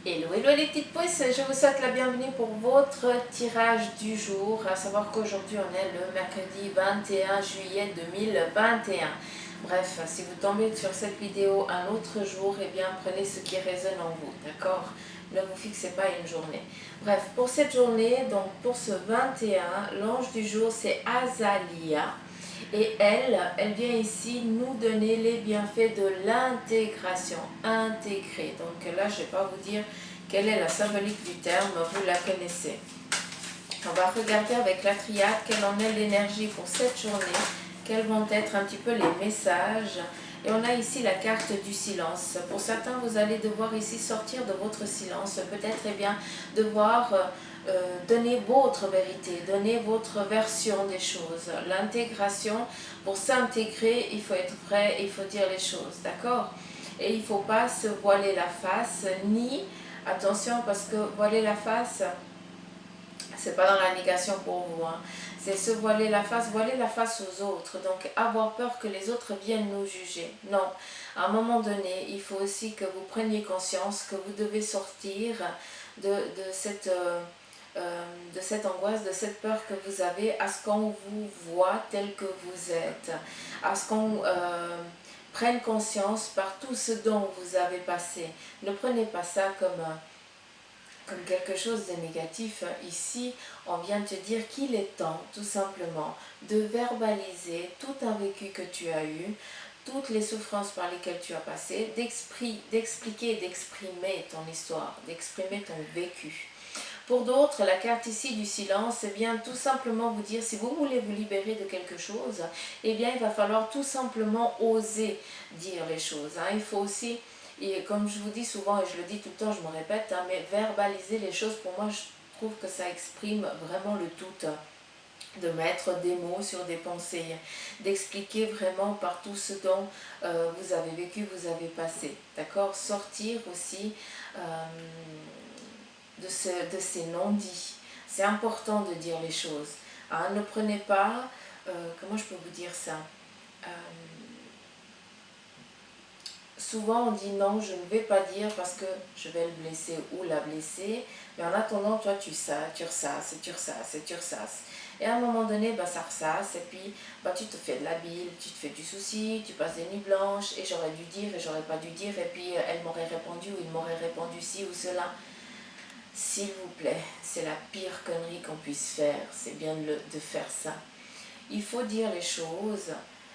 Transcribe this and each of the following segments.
Hello, hello les petites pousses, je vous souhaite la bienvenue pour votre tirage du jour. À savoir qu'aujourd'hui on est le mercredi 21 juillet 2021. Bref, si vous tombez sur cette vidéo un autre jour, eh bien prenez ce qui résonne en vous, d'accord? Ne vous fixez pas une journée. Bref, pour cette journée, donc pour ce 21, l'ange du jour c'est Azalia. Et elle vient ici nous donner les bienfaits de l'intégration, intégrer. Donc là, je ne vais pas vous dire quelle est la symbolique du terme, vous la connaissez. On va regarder avec la triade quelle en est l'énergie pour cette journée, quels vont être un petit peu les messages. Et on a ici la carte du silence. Pour certains, vous allez devoir ici sortir de votre silence, peut-être bien devoir donner votre vérité, donner votre version des choses. L'intégration, pour s'intégrer, il faut être vrai, il faut dire les choses, d'accord? Et il ne faut pas se voiler la face, ni, attention, parce que voiler la face, c'est pas dans la négation pour vous, hein. C'est se voiler la face aux autres. Donc avoir peur que les autres viennent nous juger. Non, à un moment donné, il faut aussi que vous preniez conscience que vous devez sortir de, de cette, de cette angoisse, de cette peur que vous avez à ce qu'on vous voit tel que vous êtes, à ce qu'on prenne conscience par tout ce dont vous avez passé. Ne prenez pas ça comme quelque chose de négatif. Ici, on vient te dire qu'il est temps, tout simplement, de verbaliser tout un vécu que tu as eu, toutes les souffrances par lesquelles tu as passé, d'expliquer et d'exprimer ton histoire, d'exprimer ton vécu. Pour d'autres, la carte ici du silence, eh bien tout simplement vous dire, si vous voulez vous libérer de quelque chose, eh bien il va falloir tout simplement oser dire les choses, hein. Il faut aussi, et comme je vous dis souvent, et je le dis tout le temps, je me répète, hein, mais verbaliser les choses, pour moi, je trouve que ça exprime vraiment le tout, hein. De mettre des mots sur des pensées, d'expliquer vraiment par tout ce dont vous avez vécu, vous avez passé, d'accord? Sortir aussi de ces non-dits. C'est important de dire les choses, hein. Ne prenez pas, comment je peux vous dire ça, euh, souvent on dit non, je ne vais pas dire parce que je vais le blesser ou la blesser, mais en attendant, toi tu ressasses, tu ressasses, tu ressasses. Et à un moment donné, bah, ça ressasse, et puis bah, tu te fais de la bile, tu te fais du souci, tu passes des nuits blanches, et j'aurais dû dire, et j'aurais pas dû dire, et puis elle m'aurait répondu, ou il m'aurait répondu ci ou cela. S'il vous plaît, c'est la pire connerie qu'on puisse faire, c'est bien de faire ça. Il faut dire les choses,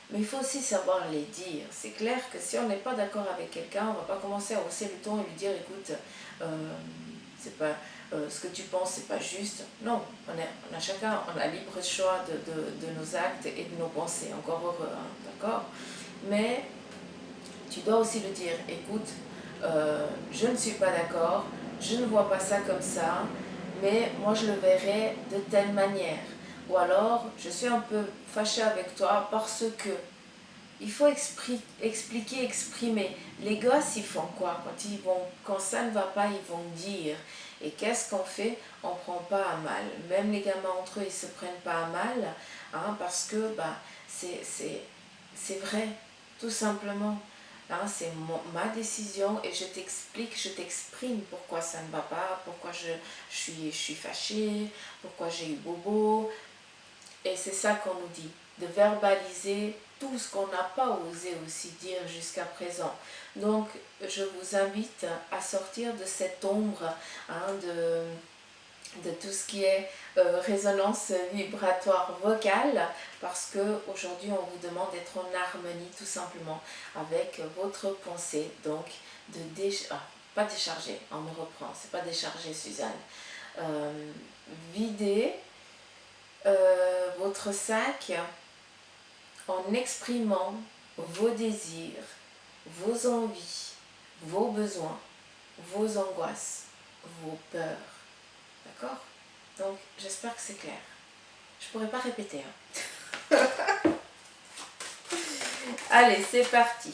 mais il faut aussi savoir les dire. C'est clair que si on n'est pas d'accord avec quelqu'un, on ne va pas commencer à hausser le ton et lui dire, écoute, c'est pas, ce que tu penses, c'est pas juste. Non, on a chacun, on a libre choix de nos actes et de nos pensées, encore heureux, hein, d'accord? Mais tu dois aussi le dire, écoute, je ne suis pas d'accord, je ne vois pas ça comme ça, mais moi je le verrai de telle manière. Ou alors, je suis un peu fâchée avec toi parce que il faut expliquer, exprimer. Les gosses, ils font quoi quand ça ne va pas, ils vont dire. Et qu'est-ce qu'on fait? On ne prend pas à mal. Même les gamins entre eux, ils ne se prennent pas à mal, hein, parce que bah, c'est vrai, tout simplement. Hein, c'est ma décision et je t'explique, je t'exprime pourquoi ça ne va pas, pourquoi je suis fâchée, pourquoi j'ai eu bobo. Et c'est ça qu'on nous dit, de verbaliser tout ce qu'on n'a pas osé aussi dire jusqu'à présent. Donc, je vous invite à sortir de cette ombre, hein, de tout ce qui est résonance vibratoire vocale, parce qu'aujourd'hui on vous demande d'être en harmonie tout simplement avec votre pensée. Donc, pas décharger, on me reprend, c'est pas décharger Suzanne. Vider votre sac en exprimant vos désirs, vos envies, vos besoins, vos angoisses, vos peurs. D'accord? Donc, j'espère que c'est clair. Je pourrais pas répéter, hein. Allez, c'est parti.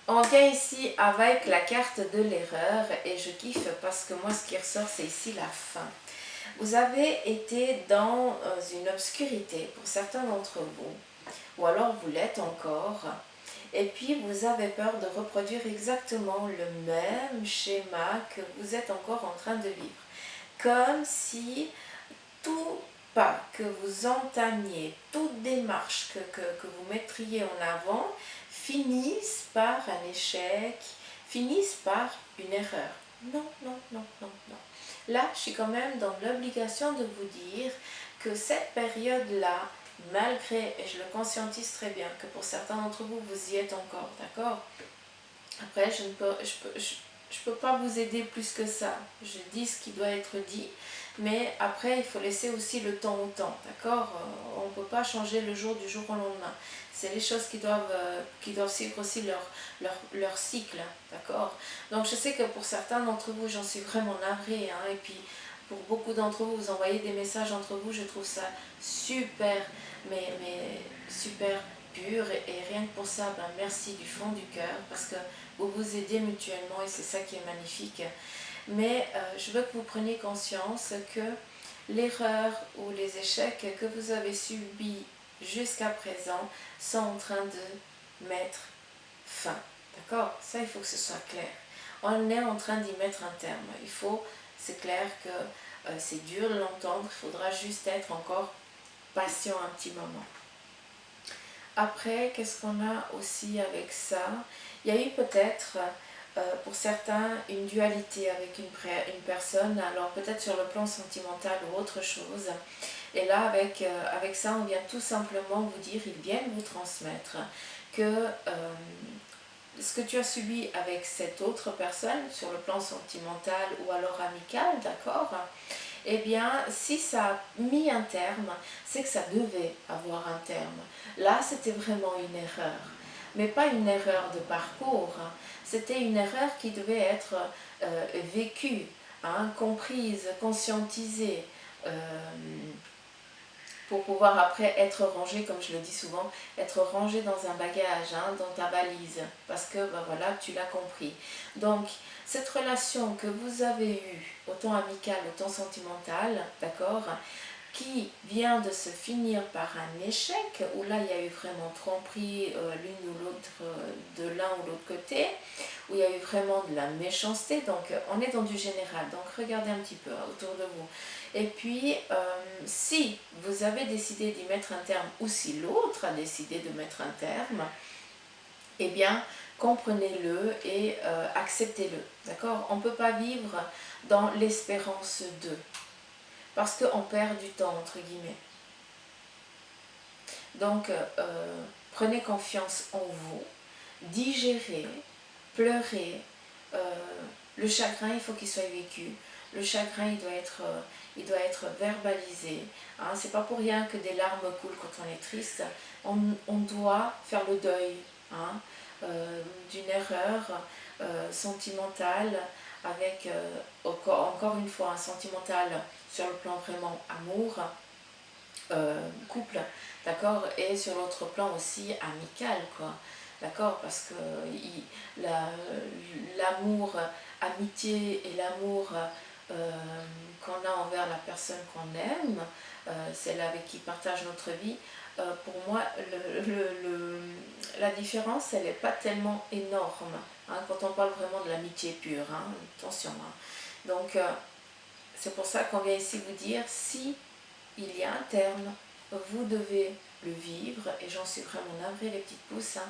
On vient ici avec la carte de l'erreur et je kiffe parce que moi, ce qui ressort, c'est ici la fin. Vous avez été dans une obscurité pour certains d'entre vous, ou alors vous l'êtes encore, Et puis vous avez peur de reproduire exactement le même schéma que vous êtes encore en train de vivre. Comme si tout pas que vous entamiez, toute démarche que vous mettriez en avant, finissent par un échec, finissent par une erreur. Non, non, non, non, non. Là, je suis quand même dans l'obligation de vous dire que cette période-là, malgré, et je le conscientise très bien, que pour certains d'entre vous, vous y êtes encore, d'accord? Après, je peux pas vous aider plus que ça. Je dis ce qui doit être dit, mais après, il faut laisser aussi le temps au temps, d'accord? On ne peut pas changer le jour du jour au lendemain. C'est les choses qui doivent suivre aussi leur cycle, d'accord? Donc, je sais que pour certains d'entre vous, j'en suis vraiment navrée, hein, et puis pour beaucoup d'entre vous, vous envoyez des messages entre vous, je trouve ça super, mais super pur, et rien que pour ça, ben, merci du fond du cœur, parce que vous vous aidez mutuellement et c'est ça qui est magnifique. Mais je veux que vous preniez conscience que l'erreur ou les échecs que vous avez subis jusqu'à présent sont en train de mettre fin. D'accord? Ça, il faut que ce soit clair. On est en train d'y mettre un terme. C'est clair que c'est dur de l'entendre, il faudra juste être encore patient un petit moment. Après, qu'est-ce qu'on a aussi avec ça? Il y a eu peut-être, pour certains, une dualité avec une personne, alors peut-être sur le plan sentimental ou autre chose. Et là, avec ça, on vient tout simplement vous dire, ils viennent vous transmettre que ce que tu as subi avec cette autre personne, sur le plan sentimental ou alors amical, d'accord? Eh bien, si ça a mis un terme, c'est que ça devait avoir un terme. Là, c'était vraiment une erreur. Mais pas une erreur de parcours. C'était une erreur qui devait être vécue, hein, comprise, conscientisée, pour pouvoir après être rangé, comme je le dis souvent, être rangé dans un bagage, hein, dans ta valise, parce que ben voilà, tu l'as compris. Donc, cette relation que vous avez eue, autant amicale, autant sentimentale, d'accord, qui vient de se finir par un échec, où là il y a eu vraiment tromperie l'une ou l'autre, de l'un ou l'autre côté, où il y a eu vraiment de la méchanceté, donc on est dans du général, donc regardez un petit peu autour de vous. Et puis, si vous avez décidé d'y mettre un terme, ou si l'autre a décidé de mettre un terme, eh bien, comprenez-le et acceptez-le, d'accord? On ne peut pas vivre dans l'espérance d'eux, parce qu'on perd du temps, entre guillemets. Donc, prenez confiance en vous, digérez, pleurez. Le chagrin, il faut qu'il soit vécu. Le chagrin, il doit être verbalisé. Hein. C'est pas pour rien que des larmes coulent quand on est triste. On doit faire le deuil, hein, d'une erreur sentimentale, avec encore une fois un sentimental sur le plan vraiment amour, couple, d'accord, et sur l'autre plan aussi amical, quoi, d'accord, parce que l'amour amitié et l'amour qu'on a envers la personne qu'on aime, celle avec qui partage notre vie, pour moi la différence elle n'est pas tellement énorme, hein, quand on parle vraiment de l'amitié pure, hein, attention, hein. Donc c'est pour ça qu'on vient ici vous dire, si il y a un terme, vous devez le vivre, et j'en suis vraiment navrée les petites pousses, hein,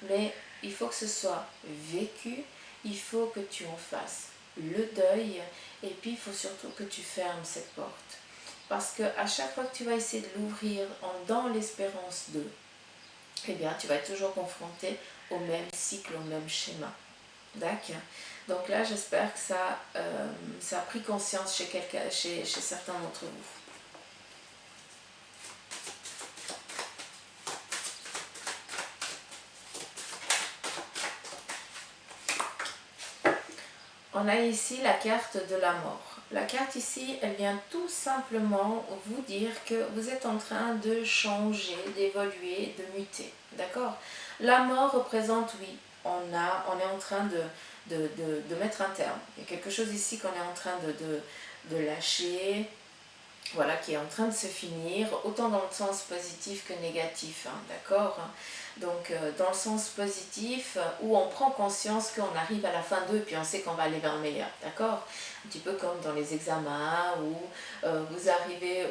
mais il faut que ce soit vécu, il faut que tu en fasses le deuil, et puis il faut surtout que tu fermes cette porte. Parce que à chaque fois que tu vas essayer de l'ouvrir dans l'espérance de, eh bien tu vas être toujours confronté au même cycle, au même schéma. D'accord. Donc là, j'espère que ça a pris conscience chez certains d'entre vous. On a ici la carte de la mort. La carte ici, elle vient tout simplement vous dire que vous êtes en train de changer, d'évoluer, de muter. D'accord? La mort représente, oui, on est en train de mettre un terme. Il y a quelque chose ici qu'on est en train de lâcher, voilà, qui est en train de se finir, autant dans le sens positif que négatif, hein, d'accord? Donc dans le sens positif, où on prend conscience qu'on arrive à la fin d'eux, puis on sait qu'on va aller vers le meilleur, d'accord? Un petit peu comme dans les examens, où vous arrivez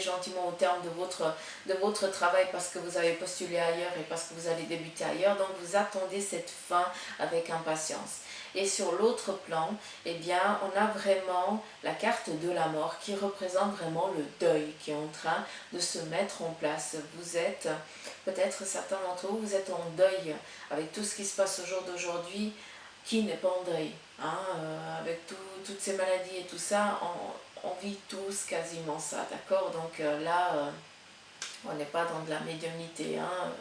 gentiment au terme de votre travail parce que vous avez postulé ailleurs et parce que vous allez débuter ailleurs, donc vous attendez cette fin avec impatience. Et sur l'autre plan, eh bien, on a vraiment la carte de la mort qui représente vraiment le deuil qui est en train de se mettre en place. Vous êtes, peut-être certains d'entre vous, vous êtes en deuil avec tout ce qui se passe au jour d'aujourd'hui. Qui n'est pas en deuil, hein, avec toutes ces maladies et tout ça, on vit tous quasiment ça, d'accord? Donc là, on n'est pas dans de la médiumnité, hein,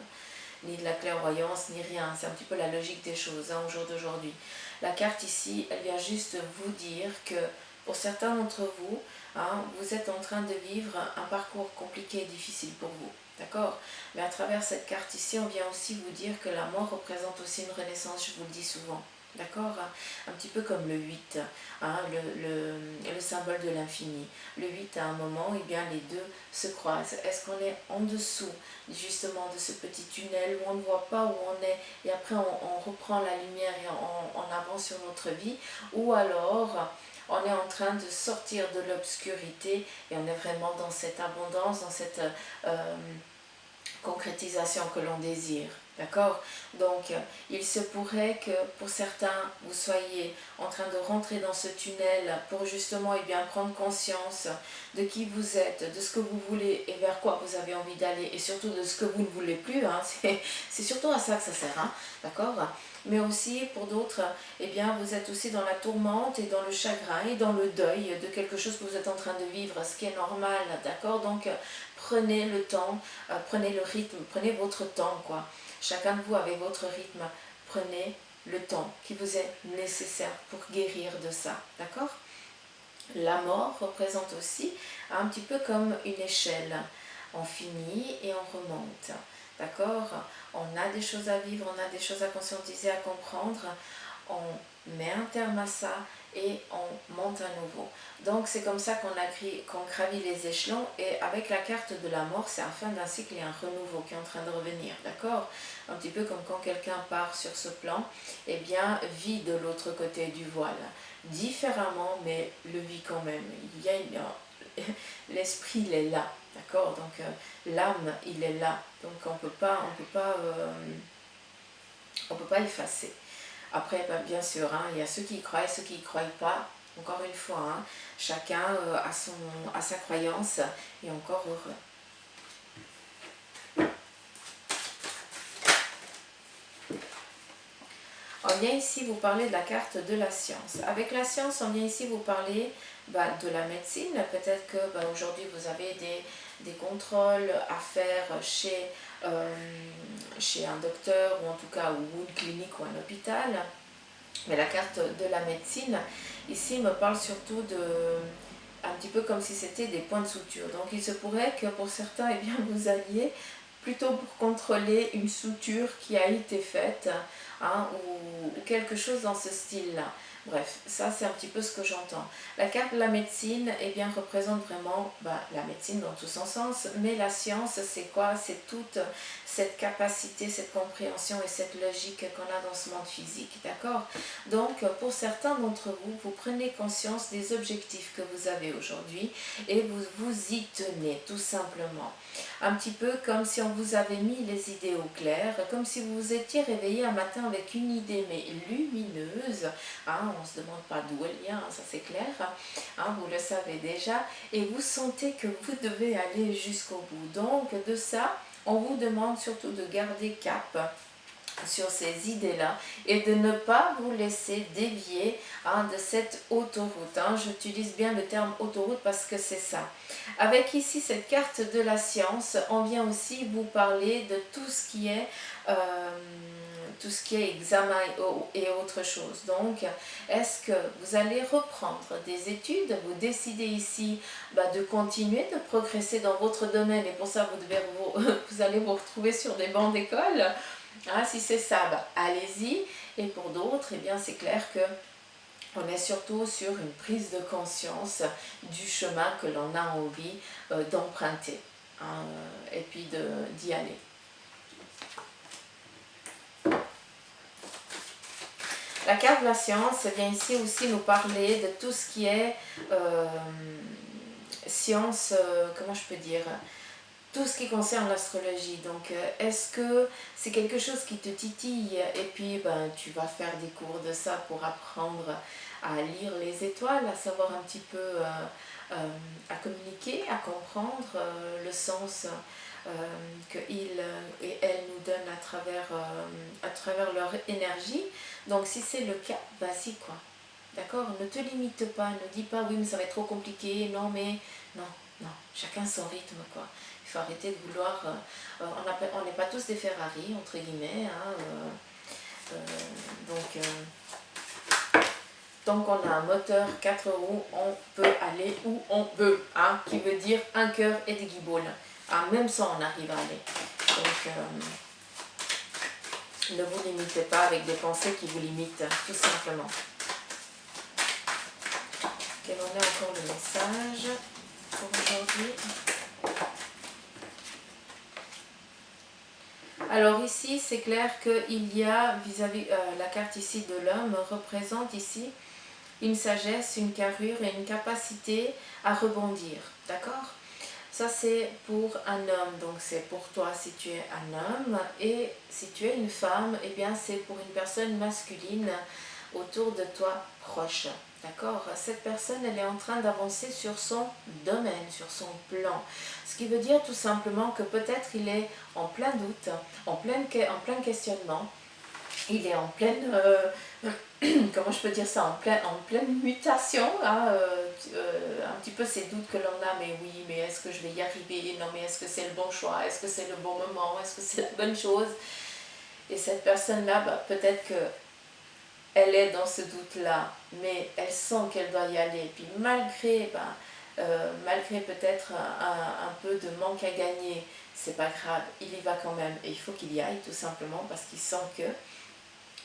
ni de la clairvoyance, ni rien. C'est un petit peu la logique des choses, hein, au jour d'aujourd'hui. La carte ici, elle vient juste vous dire que pour certains d'entre vous, hein, vous êtes en train de vivre un parcours compliqué et difficile pour vous. D'accord? Mais à travers cette carte ici, on vient aussi vous dire que la mort représente aussi une renaissance, je vous le dis souvent. D'accord? Un petit peu comme le 8, hein, le symbole de l'infini. Le 8, à un moment, eh bien, les deux se croisent. Est-ce qu'on est en dessous justement de ce petit tunnel où on ne voit pas où on est et après on reprend la lumière et on avance sur notre vie, ou alors on est en train de sortir de l'obscurité et on est vraiment dans cette abondance, dans cette concrétisation que l'on désire. D'accord? Donc, il se pourrait que pour certains, vous soyez en train de rentrer dans ce tunnel pour justement bien, prendre conscience de qui vous êtes, de ce que vous voulez et vers quoi vous avez envie d'aller et surtout de ce que vous ne voulez plus. Hein. C'est surtout à ça que ça sert. Hein. D'accord? Mais aussi pour d'autres, eh bien, vous êtes aussi dans la tourmente et dans le chagrin et dans le deuil de quelque chose que vous êtes en train de vivre, ce qui est normal. D'accord? Donc, prenez le temps, prenez le rythme, prenez votre temps, quoi. Chacun de vous avec votre rythme, prenez le temps qui vous est nécessaire pour guérir de ça, d'accord? La mort représente aussi un petit peu comme une échelle. On finit et on remonte, d'accord? On a des choses à vivre, on a des choses à conscientiser, à comprendre. On met un terme à ça et on monte à nouveau. Donc c'est comme ça qu'on gravit les échelons, et avec la carte de la mort, c'est la fin d'un cycle et un renouveau qui est en train de revenir, d'accord? Un petit peu comme quand quelqu'un part sur ce plan, eh bien vit de l'autre côté du voile, différemment, mais le vit quand même. Il y a l'esprit il est là, d'accord? Donc l'âme il est là, donc on peut pas effacer. Après, ben, bien sûr, hein, il y a ceux qui y croient et ceux qui n'y croient pas. Encore une fois, hein, chacun a sa croyance et encore heureux. On vient ici vous parler de la carte de la science. Avec la science, on vient ici vous parler de la médecine. Peut-être que aujourd'hui vous avez des contrôles à faire chez un docteur, ou en tout cas ou une clinique ou un hôpital. Mais la carte de la médecine, ici, me parle surtout un petit peu comme si c'était des points de suture. Donc il se pourrait que pour certains, eh bien, vous alliez plutôt pour contrôler une suture qui a été faite, hein, ou quelque chose dans ce style-là. Bref, ça c'est un petit peu ce que j'entends. La carte de la médecine, eh bien, représente vraiment la médecine dans tout son sens, mais la science, c'est quoi? C'est toute cette capacité, cette compréhension et cette logique qu'on a dans ce monde physique, d'accord? Donc, pour certains d'entre vous, vous prenez conscience des objectifs que vous avez aujourd'hui et vous vous y tenez, tout simplement. Un petit peu comme si on vous avait mis les idées au clair, comme si vous vous étiez réveillé un matin avec une idée mais lumineuse, hein, on ne se demande pas d'où elle vient, hein, ça c'est clair, hein, vous le savez déjà, et vous sentez que vous devez aller jusqu'au bout. Donc de ça, on vous demande surtout de garder cap sur ces idées-là et de ne pas vous laisser dévier, hein, de cette autoroute. Hein. J'utilise bien le terme autoroute parce que c'est ça. Avec ici cette carte de la science, on vient aussi vous parler de tout ce qui est examen et autre chose. Donc, est-ce que vous allez reprendre des études? Vous décidez ici de continuer, de progresser dans votre domaine, et pour ça, vous allez vous retrouver sur des bancs d'école. Ah, si c'est ça, allez-y. Et pour d'autres, eh bien, c'est clair que on est surtout sur une prise de conscience du chemin que l'on a envie d'emprunter, hein, et puis d'y aller. La carte de la science vient ici aussi nous parler de tout ce qui est science, comment je peux dire, tout ce qui concerne l'astrologie. Donc, est-ce que c'est quelque chose qui te titille et puis ben, tu vas faire des cours de ça pour apprendre à lire les étoiles, à savoir un petit peu, à communiquer, à comprendre le sens qu'ils et elles nous donnent à travers leur énergie. Donc, si c'est le cas, vas-y quoi. D'accord? Ne te limite pas, ne dis pas oui mais ça va être trop compliqué, non mais non, non, chacun son rythme quoi. Il faut arrêter de vouloir, on n'est pas tous des Ferrari entre guillemets, hein, donc tant qu'on a un moteur 4 roues, on peut aller où on veut, hein, qui veut dire un cœur et des guibaules. Ah, même ça on arrive à aller. Donc ne vous limitez pas avec des pensées qui vous limitent, tout simplement. Quel en est encore le message pour aujourd'hui? Alors ici, c'est clair qu'il y a, vis-à-vis la carte ici de l'homme, représente ici une sagesse, une carrure et une capacité à rebondir. D'accord? Ça, c'est pour un homme, donc c'est pour toi si tu es un homme. Et si tu es une femme, eh bien c'est pour une personne masculine autour de toi proche. D'accord? Cette personne, elle est en train d'avancer sur son domaine, sur son plan. Ce qui veut dire tout simplement que peut-être il est en plein doute, en plein questionnement. Il est en pleine, comment je peux dire ça, en pleine mutation, hein, un petit peu ces doutes que l'on a, mais oui, mais est-ce que je vais y arriver? Non, mais est-ce que c'est le bon choix? Est-ce que c'est le bon moment? Est-ce que c'est la bonne chose? Et cette personne-là, bah, peut-être que elle est dans ce doute-là, mais elle sent qu'elle doit y aller. Et puis malgré, malgré peut-être un peu de manque à gagner, c'est pas grave, il y va quand même. Et il faut qu'il y aille tout simplement parce qu'il sent que...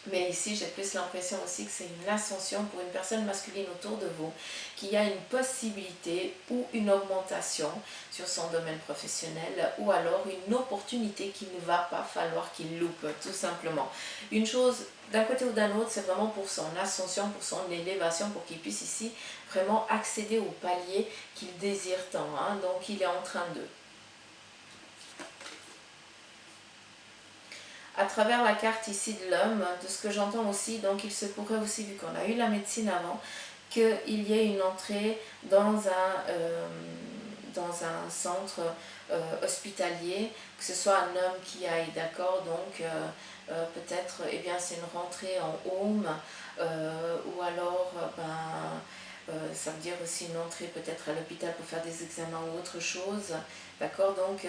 Mais ici, j'ai plus l'impression aussi que c'est une ascension pour une personne masculine autour de vous, qu'il y a une possibilité ou une augmentation sur son domaine professionnel, ou alors une opportunité qu'il ne va pas falloir qu'il loupe, tout simplement. Une chose, d'un côté ou d'un autre, c'est vraiment pour son ascension, pour son élévation, pour qu'il puisse ici vraiment accéder au palier qu'il désire tant. Hein. Donc, il est en train de... À travers la carte ici de l'homme, de ce que j'entends aussi, donc il se pourrait aussi, vu qu'on a eu la médecine avant, qu'il y ait une entrée dans un centre hospitalier, que ce soit un homme qui aille, d'accord, donc peut-être, eh bien c'est une rentrée en home, ou alors, ça veut dire aussi une entrée peut-être à l'hôpital pour faire des examens ou autre chose, d'accord, donc...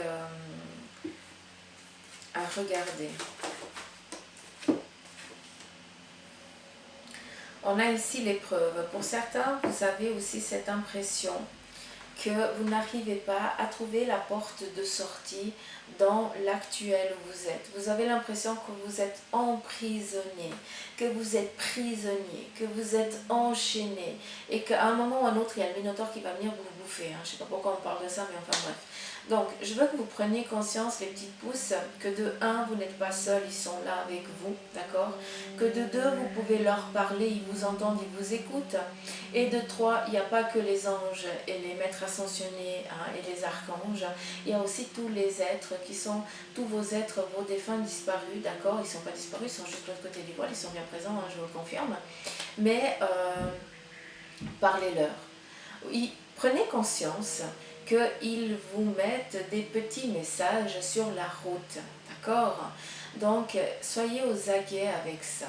à regarder. On a ici l'épreuve. Pour certains, vous avez aussi cette impression que vous n'arrivez pas à trouver la porte de sortie dans l'actuel où vous êtes. Vous avez l'impression que vous êtes emprisonné, que vous êtes prisonnier, que vous êtes enchaîné et qu'à un moment ou à un autre, il y a le Minotaure qui va venir vous bouffer. Je ne sais pas pourquoi on parle de ça, mais enfin bref. Donc, je veux que vous preniez conscience, les petites pousses, que de 1, vous n'êtes pas seul, ils sont là avec vous, d'accord? Que de 2, vous pouvez leur parler, ils vous entendent, ils vous écoutent. Et de 3, il n'y a pas que les anges et les maîtres ascensionnés et les archanges, il y a aussi tous les êtres qui sont, tous vos êtres, vos défunts disparus, d'accord? Ils ne sont pas disparus, ils sont juste de l'autre côté du voile, ils sont bien présents, je vous le confirme. Mais parlez-leur. Oui, prenez conscience qu'ils vous mettent des petits messages sur la route, d'accord? Donc, soyez aux aguets avec ça.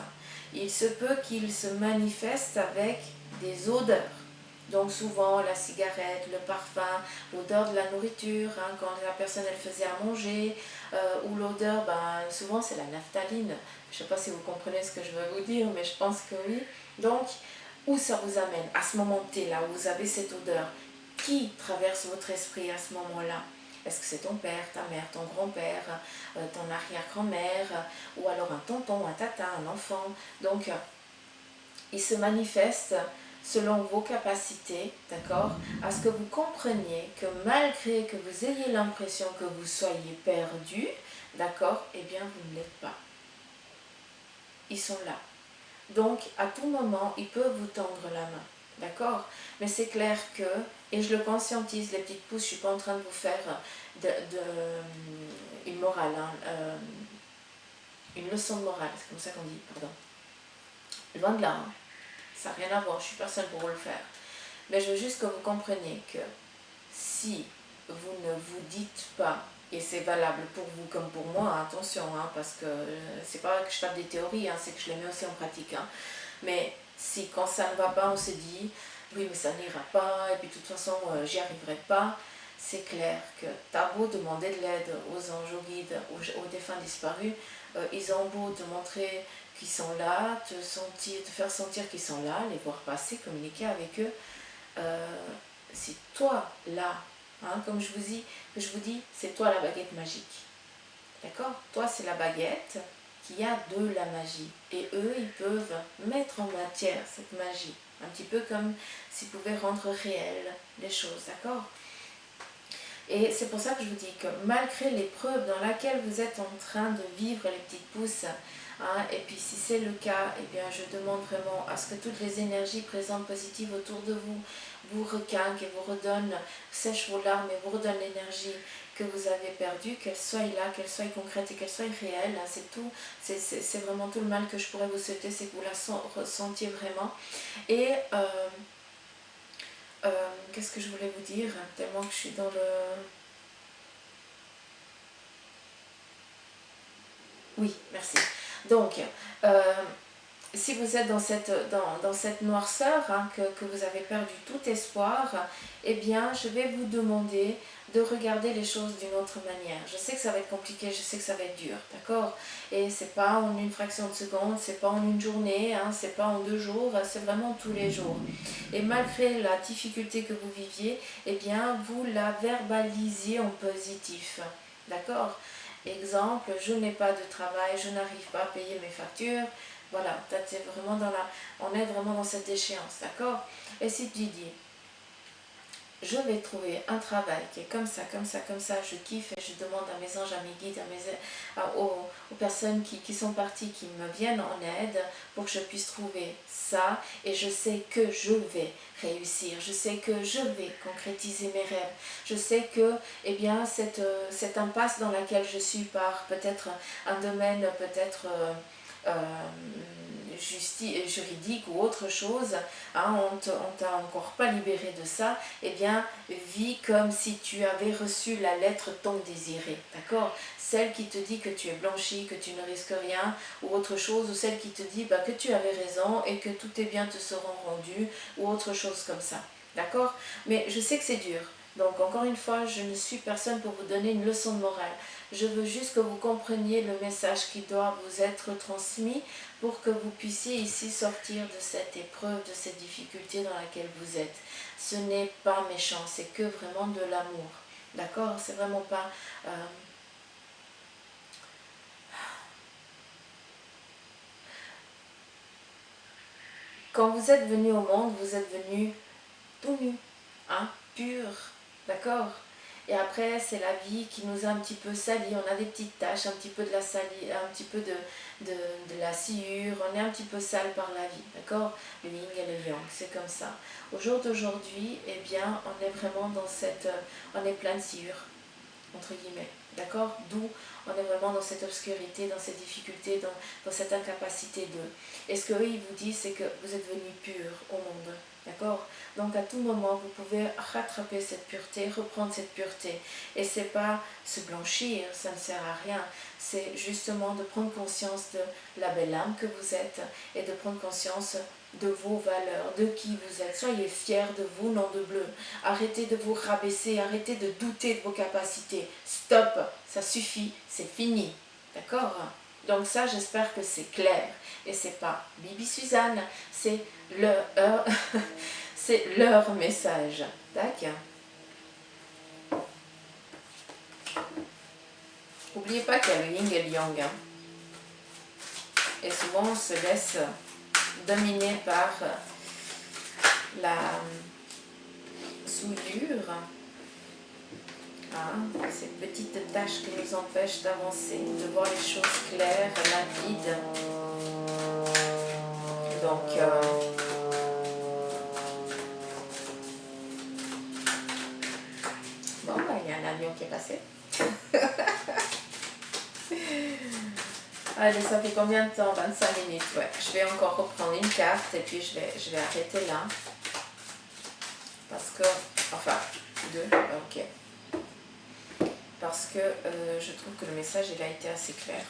Il se peut qu'ils se manifestent avec des odeurs. Donc souvent la cigarette, le parfum, l'odeur de la nourriture, quand la personne elle faisait à manger, ou l'odeur, souvent c'est la naphtaline. Je ne sais pas si vous comprenez ce que je veux vous dire, mais je pense que oui. Donc, où ça vous amène à ce moment T là où vous avez cette odeur? Qui traverse votre esprit à ce moment-là? Est-ce que c'est ton père, ta mère, ton grand-père, ton arrière-grand-mère, ou alors un tonton, un tata, un enfant? Donc, il se manifeste selon vos capacités, d'accord, à ce que vous compreniez que malgré que vous ayez l'impression que vous soyez perdu, d'accord, eh bien vous ne l'êtes pas. Ils sont là. Donc, à tout moment, il peut vous tendre la main. D'accord? Mais c'est clair que, et je le conscientise, les petites pousses, je ne suis pas en train de vous faire une morale, hein, une leçon de morale, c'est comme ça qu'on dit, pardon. Loin de là, hein. Ça n'a rien à voir, je suis personne pour vous le faire. Mais je veux juste que vous compreniez que si vous ne vous dites pas, et c'est valable pour vous comme pour moi, attention, hein, parce que c'est pas que je tape des théories, hein, c'est que je les mets aussi en pratique. Hein. Mais si quand ça ne va pas, on se dit, oui mais ça n'ira pas, et puis de toute façon j'y arriverai pas, c'est clair que t'as beau demander de l'aide aux anges, aux guides, aux défunts disparus, ils ont beau te montrer qu'ils sont là, te faire sentir qu'ils sont là, les voir passer, communiquer avec eux, si toi là, hein, comme je vous dis, c'est toi la baguette magique. D'accord? Toi c'est la baguette qui a de la magie. Et eux, ils peuvent mettre en matière cette magie. Un petit peu comme s'ils pouvaient rendre réelles les choses. D'accord? Et c'est pour ça que je vous dis que malgré l'épreuve dans laquelle vous êtes en train de vivre les petites pousses, hein, et puis si c'est le cas, eh bien je demande vraiment à ce que toutes les énergies présentes positives autour de vous vous requinquent et vous redonnent, sèchent vos larmes et vous redonnent l'énergie que vous avez perdue, qu'elle soit là, qu'elle soit concrète et qu'elle soit réelle. Hein, c'est tout, c'est vraiment tout le mal que je pourrais vous souhaiter, c'est que vous la ressentiez vraiment. Et qu'est-ce que je voulais vous dire, tellement que je suis dans le... Oui, merci. Donc, si vous êtes dans cette noirceur, hein, que vous avez perdu tout espoir, eh bien, je vais vous demander de regarder les choses d'une autre manière. Je sais que ça va être compliqué, je sais que ça va être dur, d'accord? Et c'est pas en une fraction de seconde, c'est pas en une journée, hein, c'est pas en 2 jours, c'est vraiment tous les jours. Et malgré la difficulté que vous viviez, eh bien, vous la verbalisez en positif, d'accord? Exemple, je n'ai pas de travail, je n'arrive pas à payer mes factures. Voilà, on est vraiment dans cette échéance, d'accord? Et si tu dis, je vais trouver un travail qui est comme ça, comme ça, comme ça, je kiffe et je demande à mes anges, à mes guides, aux personnes qui sont parties, qui me viennent en aide pour que je puisse trouver ça, et je sais que je vais réussir, je sais que je vais concrétiser mes rêves, je sais que eh bien, cette impasse dans laquelle je suis par peut-être un domaine peut-être juridique ou autre chose, hein, on t'a encore pas libéré de ça, eh bien, vis comme si tu avais reçu la lettre tant désirée, d'accord? Celle qui te dit que tu es blanchi, que tu ne risques rien, ou autre chose, ou celle qui te dit bah, que tu avais raison et que tout est bien te seront rendu, ou autre chose comme ça, d'accord? Mais je sais que c'est dur. Donc encore une fois, je ne suis personne pour vous donner une leçon de morale. Je veux juste que vous compreniez le message qui doit vous être transmis pour que vous puissiez ici sortir de cette épreuve, de cette difficulté dans laquelle vous êtes. Ce n'est pas méchant, c'est que vraiment de l'amour. D'accord? C'est vraiment pas... Quand vous êtes venu au monde, vous êtes venu tout nu, hein, pur, d'accord? Et après, c'est la vie qui nous a un petit peu sali, on a des petites taches, un petit peu de la sali, un petit peu de la sciure, on est un petit peu sale par la vie, d'accord? Le yin et le yang, c'est comme ça. Au jour d'aujourd'hui, eh bien, on est vraiment dans on est plein de sciure, entre guillemets, d'accord? D'où on est vraiment dans cette obscurité, dans cette difficulté, dans cette incapacité de... Et ce qu'eux, ils vous disent, c'est que vous êtes venu pur au monde, d'accord? Donc à tout moment, vous pouvez rattraper cette pureté, reprendre cette pureté. Et c'est pas se blanchir, ça ne sert à rien. C'est justement de prendre conscience de la belle âme que vous êtes et de prendre conscience de vos valeurs, de qui vous êtes. Soyez fiers de vous, nom de bleu. Arrêtez de vous rabaisser, arrêtez de douter de vos capacités. Stop, ça suffit, c'est fini. D'accord? Donc ça, j'espère que c'est clair. Et c'est pas Bibi Suzanne, c'est c'est leur message. Tac. N'oubliez pas qu'il y a le yin et le yang. Hein. Et souvent, on se laisse dominer par la souillure, hein, ces petites tâches qui nous empêchent d'avancer, de voir les choses claires, limpides. Donc, bon, ben, il y a un avion qui est passé. Allez, ça fait combien de temps? 25 minutes, ouais. Je vais encore reprendre une carte et puis je vais arrêter là. Parce que, enfin, deux, ok. Parce que je trouve que le message, il a été assez clair.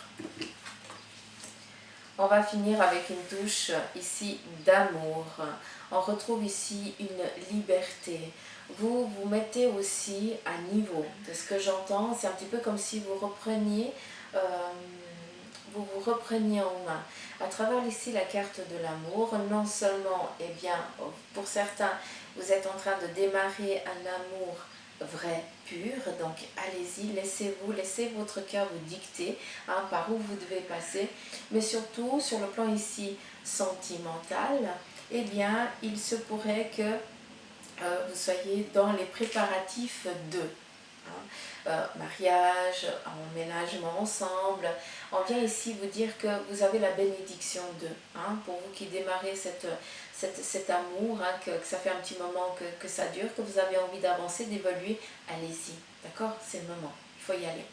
On va finir avec une touche ici d'amour. On retrouve ici une liberté. Vous vous mettez aussi à niveau. De ce que j'entends, c'est un petit peu comme si vous repreniez en main. À travers ici la carte de l'amour, non seulement, eh bien, pour certains, vous êtes en train de démarrer un amour vrai, pur, donc allez-y, laissez votre cœur vous dicter par où vous devez passer, mais surtout sur le plan ici sentimental, eh bien, il se pourrait que vous soyez dans les préparatifs de mariage, emménagement ensemble. On vient ici vous dire que vous avez la bénédiction de, pour vous qui démarrez cet amour, que ça fait un petit moment que ça dure, que vous avez envie d'avancer, d'évoluer, allez-y, d'accord? C'est le moment, il faut y aller.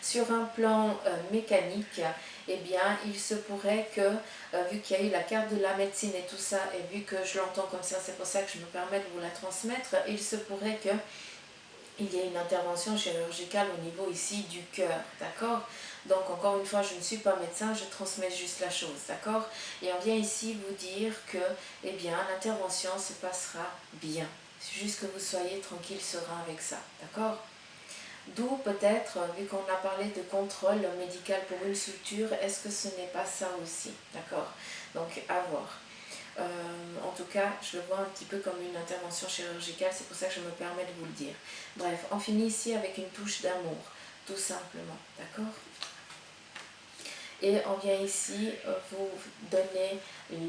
Sur un plan mécanique, eh bien, il se pourrait que, vu qu'il y a eu la carte de la médecine et tout ça, et vu que je l'entends comme ça, c'est pour ça que je me permets de vous la transmettre, il se pourrait que il y a une intervention chirurgicale au niveau ici du cœur, d'accord? Donc encore une fois, je ne suis pas médecin, je transmets juste la chose, d'accord? Et on vient ici vous dire que, eh bien, l'intervention se passera bien. C'est juste que vous soyez tranquille, serein avec ça, d'accord? D'où peut-être, vu qu'on a parlé de contrôle médical pour une structure, est-ce que ce n'est pas ça aussi, d'accord? Donc à voir. En tout cas, je le vois un petit peu comme une intervention chirurgicale, c'est pour ça que je me permets de vous le dire. Bref, on finit ici avec une touche d'amour, tout simplement, d'accord? Et on vient ici vous donner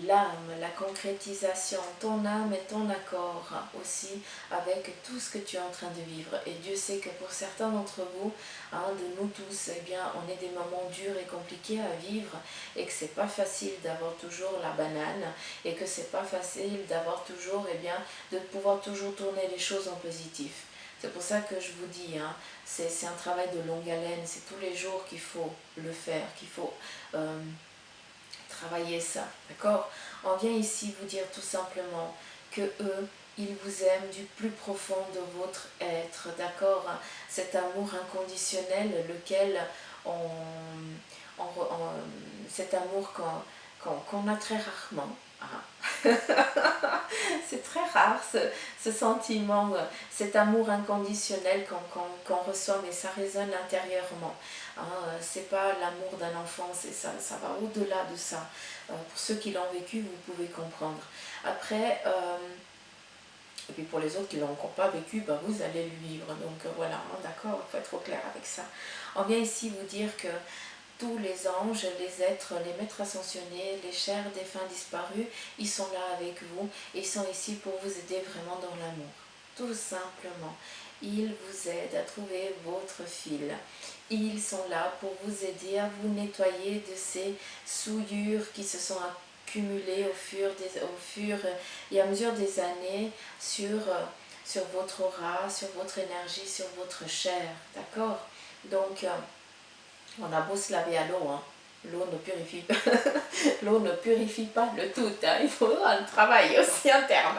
l'âme, la concrétisation, ton âme et ton accord aussi avec tout ce que tu es en train de vivre. Et Dieu sait que pour certains d'entre vous, de nous tous, eh bien, on est des moments durs et compliqués à vivre et que c'est pas facile d'avoir toujours la banane et que c'est pas facile d'avoir toujours, eh bien, de pouvoir toujours tourner les choses en positif. C'est pour ça que je vous dis, c'est un travail de longue haleine, c'est tous les jours qu'il faut le faire, qu'il faut travailler ça, d'accord? On vient ici vous dire tout simplement que eux, ils vous aiment du plus profond de votre être, d'accord? Cet amour inconditionnel, lequel cet amour qu'on a très rarement. C'est très rare ce sentiment, cet amour inconditionnel qu'on reçoit, mais ça résonne intérieurement. C'est pas l'amour d'un enfant, ça va au-delà de ça. Pour ceux qui l'ont vécu, vous pouvez comprendre. Après, et puis pour les autres qui ne l'ont encore pas vécu, vous allez le vivre. Donc voilà, d'accord, il faut être au clair avec ça. On vient ici vous dire que tous les anges, les êtres, les maîtres ascensionnés, les chers défunts disparus, ils sont là avec vous et ils sont ici pour vous aider vraiment dans l'amour. Tout simplement. Ils vous aident à trouver votre fil. Ils sont là pour vous aider à vous nettoyer de ces souillures qui se sont accumulées au fur et à mesure des années sur votre aura, sur votre énergie, sur votre chair. D'accord? Donc, on a beau se laver à l'eau, l'eau ne purifie pas. L'eau ne purifie pas le tout, il faudra un travail aussi interne.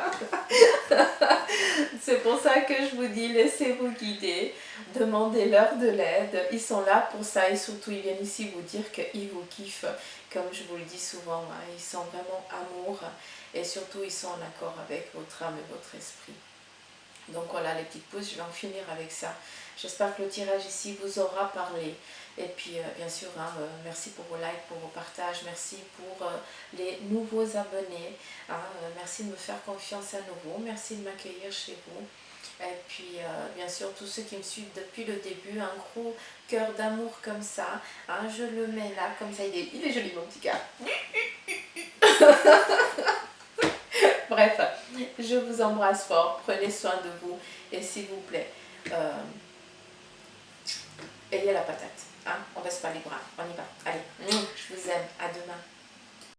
C'est pour ça que je vous dis, laissez-vous guider, demandez-leur de l'aide, ils sont là pour ça et surtout ils viennent ici vous dire qu'ils vous kiffent, comme je vous le dis souvent, ils sont vraiment amour et surtout ils sont en accord avec votre âme et votre esprit. Donc voilà les petites pauses, je vais en finir avec ça. J'espère que le tirage ici vous aura parlé. Et puis bien sûr, merci pour vos likes, pour vos partages, merci pour les nouveaux abonnés. Merci de me faire confiance à nouveau, merci de m'accueillir chez vous. Et puis bien sûr, tous ceux qui me suivent depuis le début, un gros cœur d'amour comme ça. Je le mets là, comme ça, il est joli mon petit gars. Bref, je vous embrasse fort, prenez soin de vous et s'il vous plaît, ayez la patate, on baisse pas les bras, on y va, allez, je vous aime, à demain.